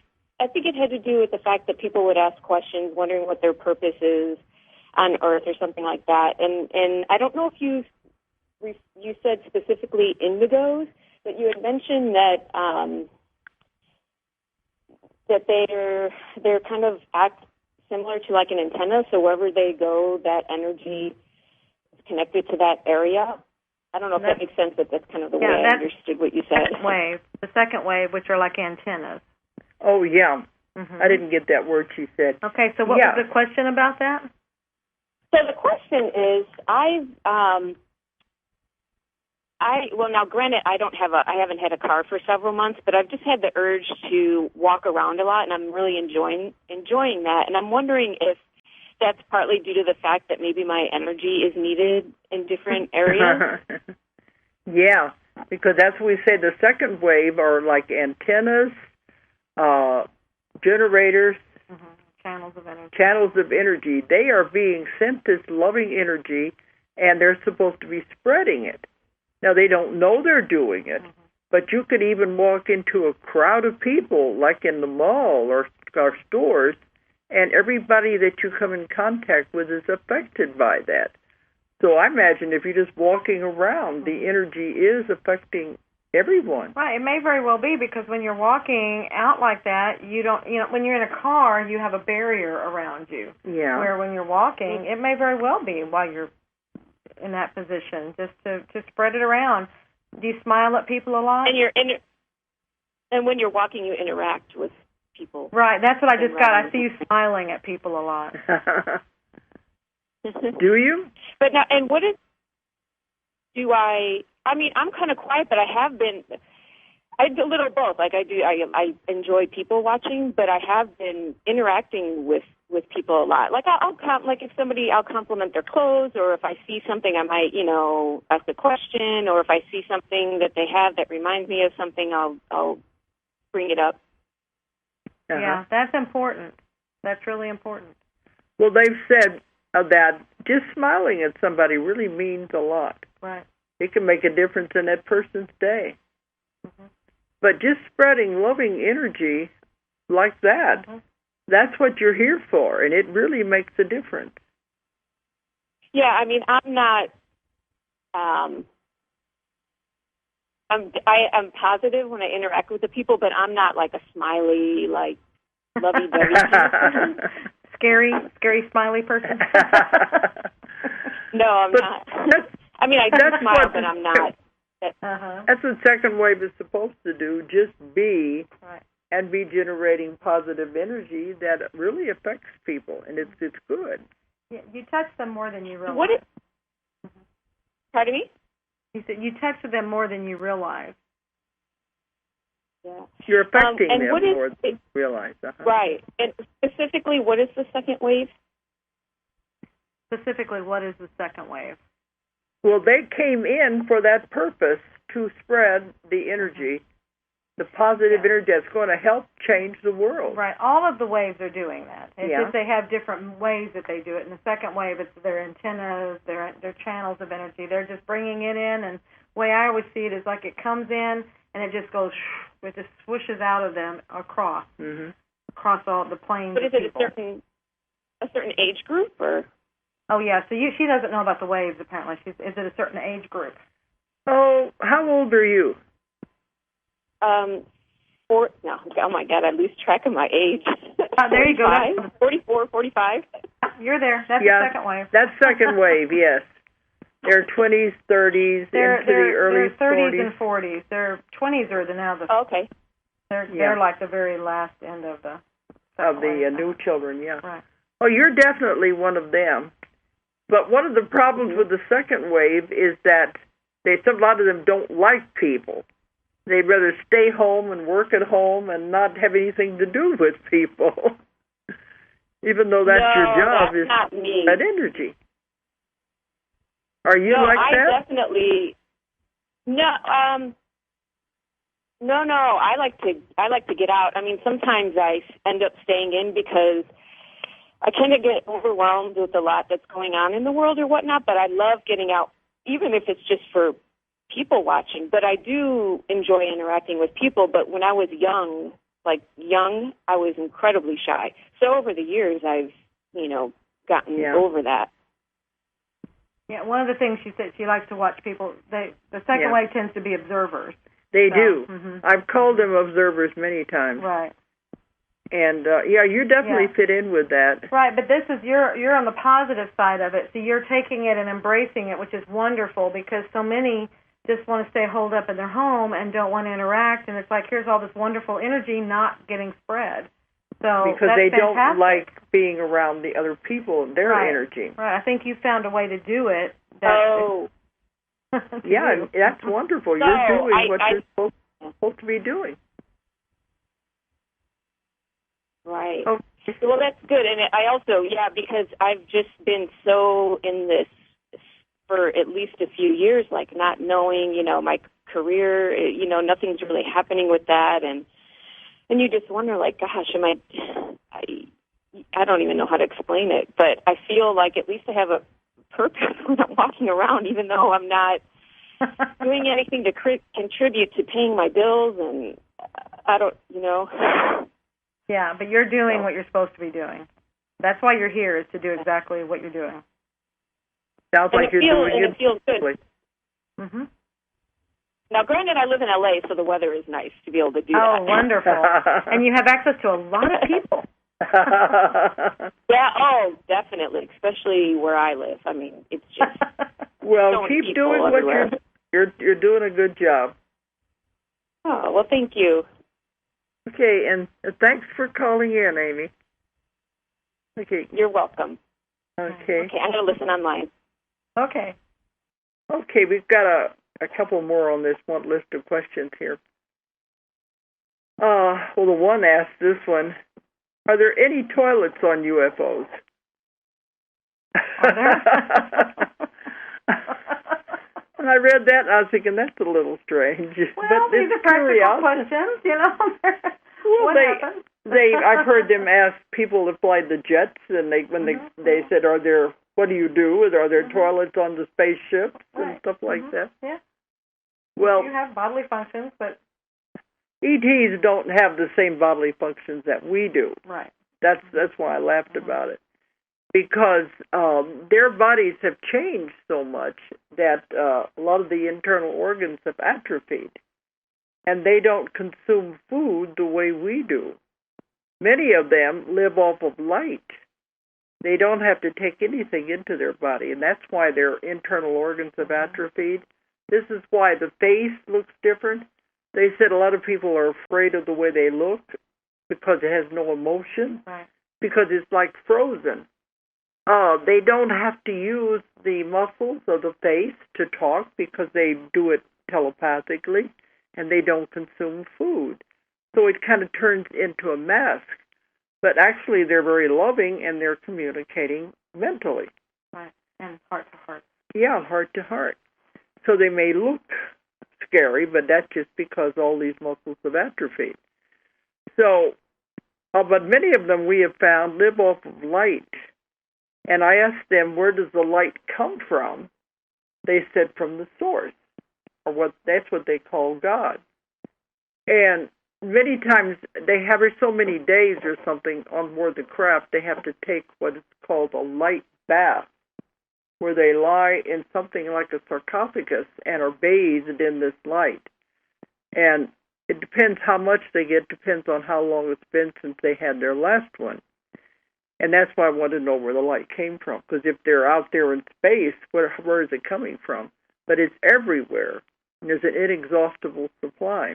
think it had to do with the fact that people would ask questions, wondering what their purpose is on Earth or something like that. And I don't know if you said specifically indigos, but you had mentioned that that they're kind of act similar to like an antenna, so wherever they go, that energy is connected to that area. I don't know if that makes sense, but that's kind of the way I understood what you said. The second wave, which are like antennas. Oh, yeah. Mm-hmm. I didn't get that word she said. Okay, so what was the question about that? So the question is, now granted, I haven't had a car for several months, but I've just had the urge to walk around a lot, and I'm really enjoying that. And I'm wondering if that's partly due to the fact that maybe my energy is needed in different areas. Yeah, because that's what we say. The second wave are like antennas, generators, channels of energy. Channels of energy. They are being sent this loving energy, and they're supposed to be spreading it. Now, they don't know they're doing it, but you could even walk into a crowd of people, like in the mall or stores, and everybody that you come in contact with is affected by that. So I imagine if you're just walking around, the energy is affecting everyone. Right. It may very well be, because when you're walking out like that, you don't, when you're in a car, you have a barrier around you. Yeah. Where when you're walking, it may very well be while you're in that position, just to spread it around. Do you smile at people a lot? And when you're walking, you interact with people. Right, that's what I just got. I see you smiling at people a lot. Do you? But now, and what is? I'm kind of quiet, but I have been. I do a little both. Like I enjoy people watching, but I have been interacting with people a lot. Like I'll compliment their clothes, or if I see something, I might, ask a question, or if I see something that they have that reminds me of something, I'll bring it up. Uh-huh. Yeah, that's important. That's really important. Well, they've said that just smiling at somebody really means a lot. Right. It can make a difference in that person's day. Mm-hmm. But just spreading loving energy like that, that's what you're here for, and it really makes a difference. Yeah, I'm not, I'm positive when I interact with the people, but I'm not like a smiley, like lovey-dovey kind of person. Scary smiley person. No, I'm not. I mean, I do smile, but I'm not. That's what second wave is supposed to do. Just be and be generating positive energy that really affects people, and it's good. Yeah, you touch them more than you realize. Pardon me? You said you touch them more than you realize. Yeah. You're affecting them more than you realize. Right. And specifically, what is the second wave? Specifically, what is the second wave? Well, they came in for that purpose, to spread the energy, the positive energy that's going to help change the world. Right. All of the waves are doing that. It's just they have different ways that they do it. In the second wave, it's their antennas, their channels of energy. They're just bringing it in, and the way I always see it is like it comes in, and it just goes, it just swooshes out of them across all the planes. But is it a certain age group, or? Oh, yeah. So she doesn't know about the waves, apparently. Is it a certain age group? Oh, how old are you? Oh my God, I lose track of my age. There you go. 44, 45. You're there. That's the second wave. That's second wave, yes. They're 20s, 30s, into the early 30s and 40s. Their 20s are now the... Okay. They're like the very last end of the... new children, yeah. Right. Oh, you're definitely one of them. But one of the problems with the second wave is that a lot of them don't like people. They'd rather stay home and work at home and not have anything to do with people. Even though that's your job, is that energy. Are you like that? I definitely... No, I like to get out. I mean, sometimes I end up staying in because I kind of get overwhelmed with a lot that's going on in the world or whatnot, but I love getting out, even if it's just for people watching. But I do enjoy interacting with people. But when I was young, I was incredibly shy. So over the years, I've, gotten over that. Yeah, one of the things she said, she likes to watch people. The second wave tends to be observers. They do. I've called them observers many times. Right. And, you definitely fit in with that. Right, but this is, you're on the positive side of it, so you're taking it and embracing it, which is wonderful, because so many just want to stay holed up in their home and don't want to interact, and it's like, here's all this wonderful energy not getting spread. So because that's they fantastic. don't like being around the other people and their energy. Right, I think you found a way to do it. That's wonderful. You're doing what you're supposed to be doing. Right. Oh. Well, that's good. And I also, because I've just been so in this for at least a few years, like not knowing, my career, nothing's really happening with that. And you just wonder, like, gosh, I don't even know how to explain it, but I feel like at least I have a purpose when I'm walking around, even though I'm not doing anything to contribute to paying my bills, and I don't, Yeah, but you're doing what you're supposed to be doing. That's why you're here, is to do exactly what you're doing. Sounds like you're doing it. It feels good. Mm-hmm. Now, granted, I live in L.A., so the weather is nice to be able to do that. Oh, wonderful. And you have access to a lot of people. Definitely, especially where I live. I mean, it's just well, keep doing what you're doing a good job. Oh, well, thank you. Okay, and thanks for calling in, Amy. Okay. You're welcome. Okay. Okay, I'm going to listen online. Okay. Okay, we've got a couple more on this one list of questions here. Well, the one asked this one, are there any toilets on UFOs? Are there? When I read that, I was thinking, that's a little strange. Well, but these are practical questions, What happened? I've heard them ask people that fly the jets, and they said, what do you do? Are there toilets on the spaceships and stuff like that? Yeah. Well, you have bodily functions, but ETs don't have the same bodily functions that we do. Right. That's why I laughed about it. because their bodies have changed so much that a lot of the internal organs have atrophied, and they don't consume food the way we do. Many of them live off of light. They don't have to take anything into their body, and that's why their internal organs have atrophied. This is why the face looks different. They said a lot of people are afraid of the way they look because it has no emotion, right, because it's like frozen. They don't have to use the muscles of the face to talk because they do it telepathically, and they don't consume food. So it kind of turns into a mask. But actually, they're very loving, and they're communicating mentally. right, and heart to heart. Yeah, heart to heart. So they may look scary, but that's just because all these muscles have atrophied. So, but many of them we have found live off of light. And I asked them, where does the light come from? They said, from the source, or that's what they call God. And many times they have so many days or something on board the craft, they have to take what is called a light bath, where they lie in something like a sarcophagus and are bathed in this light. And it depends how much they get, depends on how long it's been since they had their last one. And that's why I want to know where the light came from, because if they're out there in space, where is it coming from? But it's everywhere, and there's an inexhaustible supply.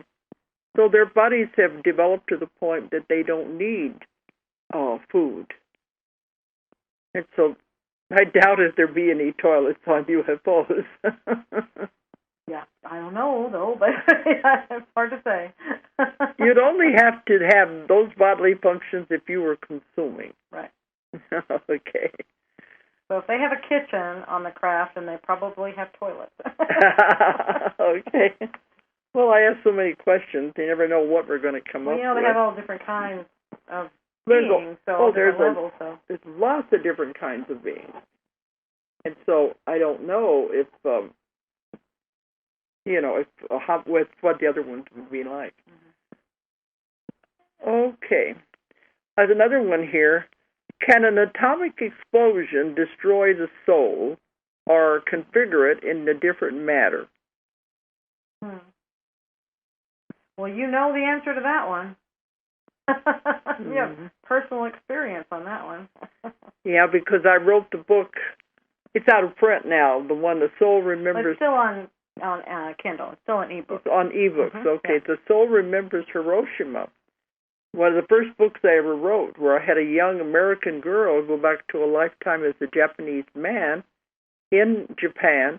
So their bodies have developed to the point that they don't need food. And so I doubt if there be any toilets on UFOs. Yeah, I don't know, though, but it's hard to say. You'd only have to have those bodily functions if you were consuming. Right. Okay. So if they have a kitchen on the craft, then they probably have toilets. Okay. Well, I ask so many questions, you never know what we're going to come up with. They have all different kinds of beings, there's levels. So there's lots of different kinds of beings. And so I don't know if with what the other ones would be like. Mm-hmm. Okay. There's another one here. Can an atomic explosion destroy the soul or configure it in a different matter? Well, you know the answer to that one. You have personal experience on that one. Yeah, because I wrote the book. It's out of print now. The one, The Soul Remembers. It's still on Kindle. It's still an ebook. It's on ebooks. Mm-hmm. Okay, Yeah. The Soul Remembers Hiroshima. One of the first books I ever wrote, where I had a young American girl go back to a lifetime as a Japanese man in Japan,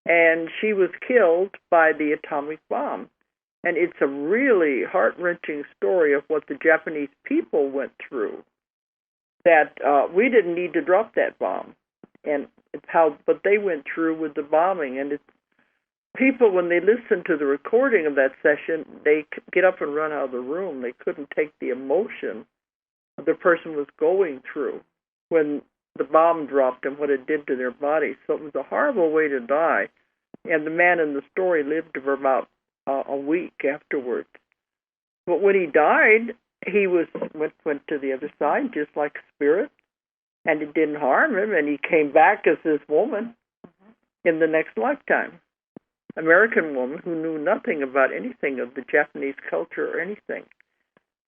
and she was killed by the atomic bomb. And it's a really heart-wrenching story of what the Japanese people went through, that we didn't need to drop that bomb, and but they went through with the bombing. And it's people, when they listen to the recording of that session, they get up and run out of the room. They couldn't take the emotion the person was going through when the bomb dropped and what it did to their body. So it was a horrible way to die. And the man in the story lived for about a week afterwards. But when he died, he went to the other side, just like a spirit, and it didn't harm him, and he came back as this woman in the next lifetime. American woman who knew nothing about anything of the Japanese culture or anything.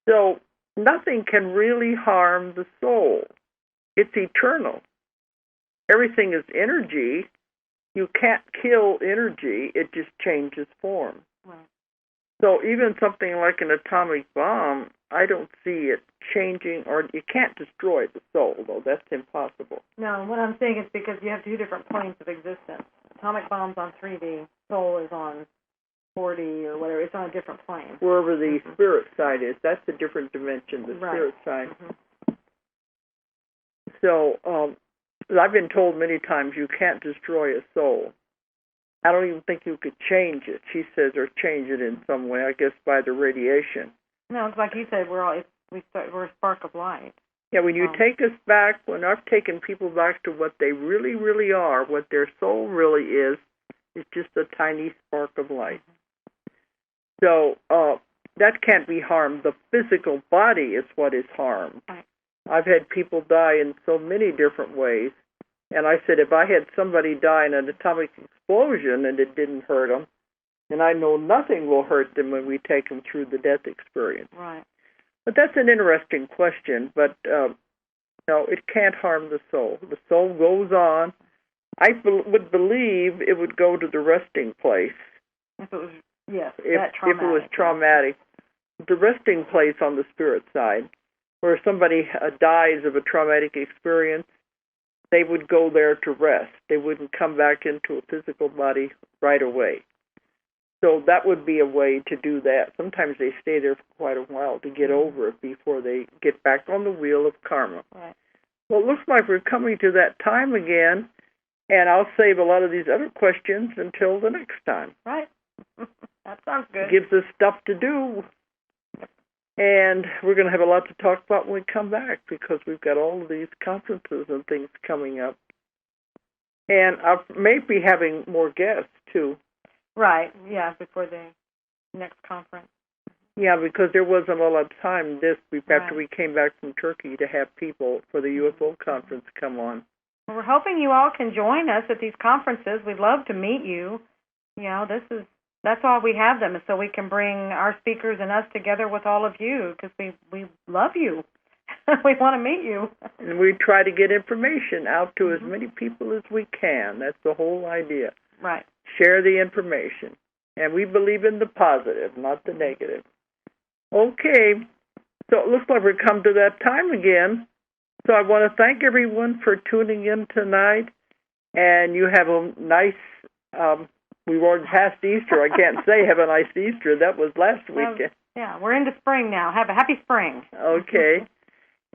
So nothing can really harm the soul. It's eternal. Everything is energy. You can't kill energy. It just changes form. Right. So even something like an atomic bomb, I don't see it changing, or you can't destroy the soul, though. That's impossible. No, what I'm saying is because you have two different planes of existence. Atomic bomb's on 3D, soul is on 4D or whatever. It's on a different plane. Wherever the spirit side is, that's a different dimension, the spirit side. Mm-hmm. So I've been told many times you can't destroy a soul. I don't even think you could change it, she says, or change it in some way, I guess by the radiation. No, it's like you said, we're a spark of light. Yeah, when you take us back, when I've taken people back to what they really, really are, what their soul really is, it's just a tiny spark of light. So that can't be harmed. The physical body is what is harmed. Right. I've had people die in so many different ways. And I said, if I had somebody die in an atomic explosion and it didn't hurt them, then I know nothing will hurt them when we take them through the death experience. Right. But that's an interesting question. But, no, it can't harm the soul. The soul goes on. I would believe it would go to the resting place. If it was, yes, if it was traumatic. The resting place on the spirit side, where somebody dies of a traumatic experience, they would go there to rest. They wouldn't come back into a physical body right away. So that would be a way to do that. Sometimes they stay there for quite a while to get over it before they get back on the wheel of karma. Right. Well, it looks like we're coming to that time again, and I'll save a lot of these other questions until the next time. Right. That sounds good. It gives us stuff to do. And we're going to have a lot to talk about when we come back because we've got all of these conferences and things coming up. And I may be having more guests, too. Right, yeah, before the next conference. Yeah, because there wasn't a lot of time after we came back from Turkey to have people for the UFO conference come on. Well, we're hoping you all can join us at these conferences. We'd love to meet you. You know, that's why we have them, so we can bring our speakers and us together with all of you, because we love you. We want to meet you. And we try to get information out to as many people as we can. That's the whole idea. Right. Share the information. And we believe in the positive, not the negative. Okay. So it looks like we've come to that time again. So I want to thank everyone for tuning in tonight. And you have a nice... we were past Easter. I can't say have a nice Easter. That was last weekend. Yeah, we're into spring now. Have a happy spring. Okay.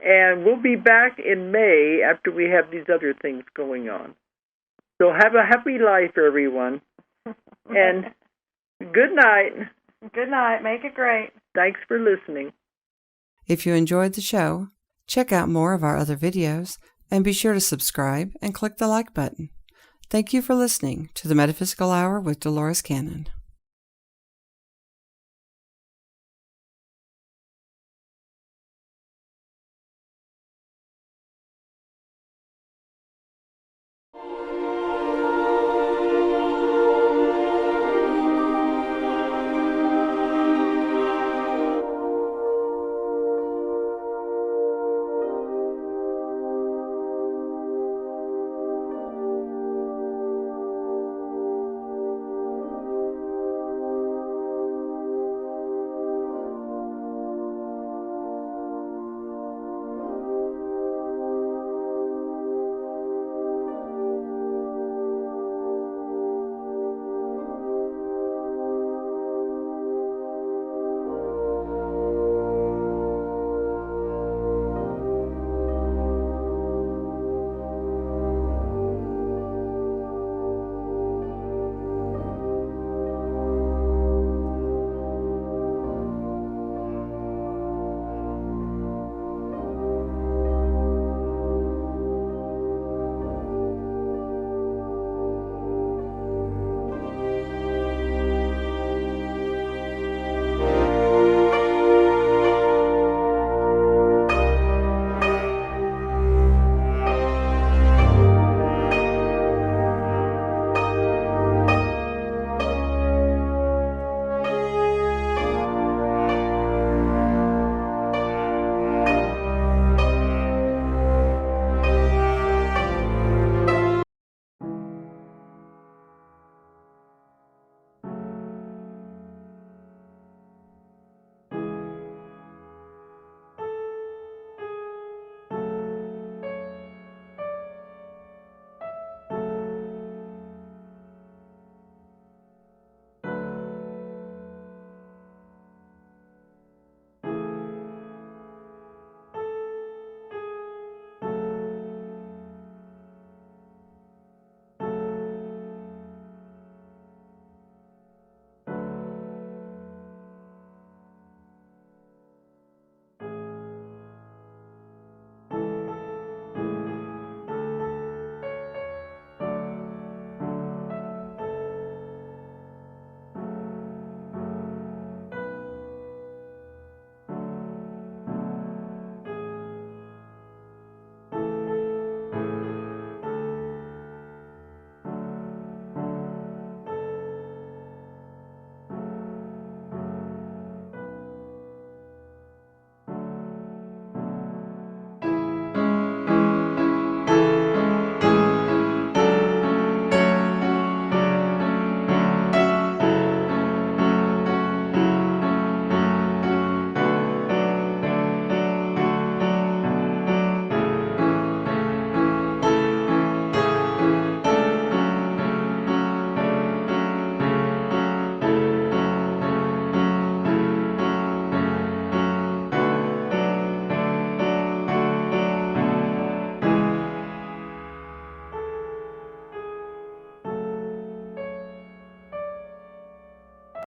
And we'll be back in May after we have these other things going on. So have a happy life, everyone. And good night. Good night. Make it great. Thanks for listening. If you enjoyed the show, check out more of our other videos and be sure to subscribe and click the like button. Thank you for listening to the Metaphysical Hour with Dolores Cannon.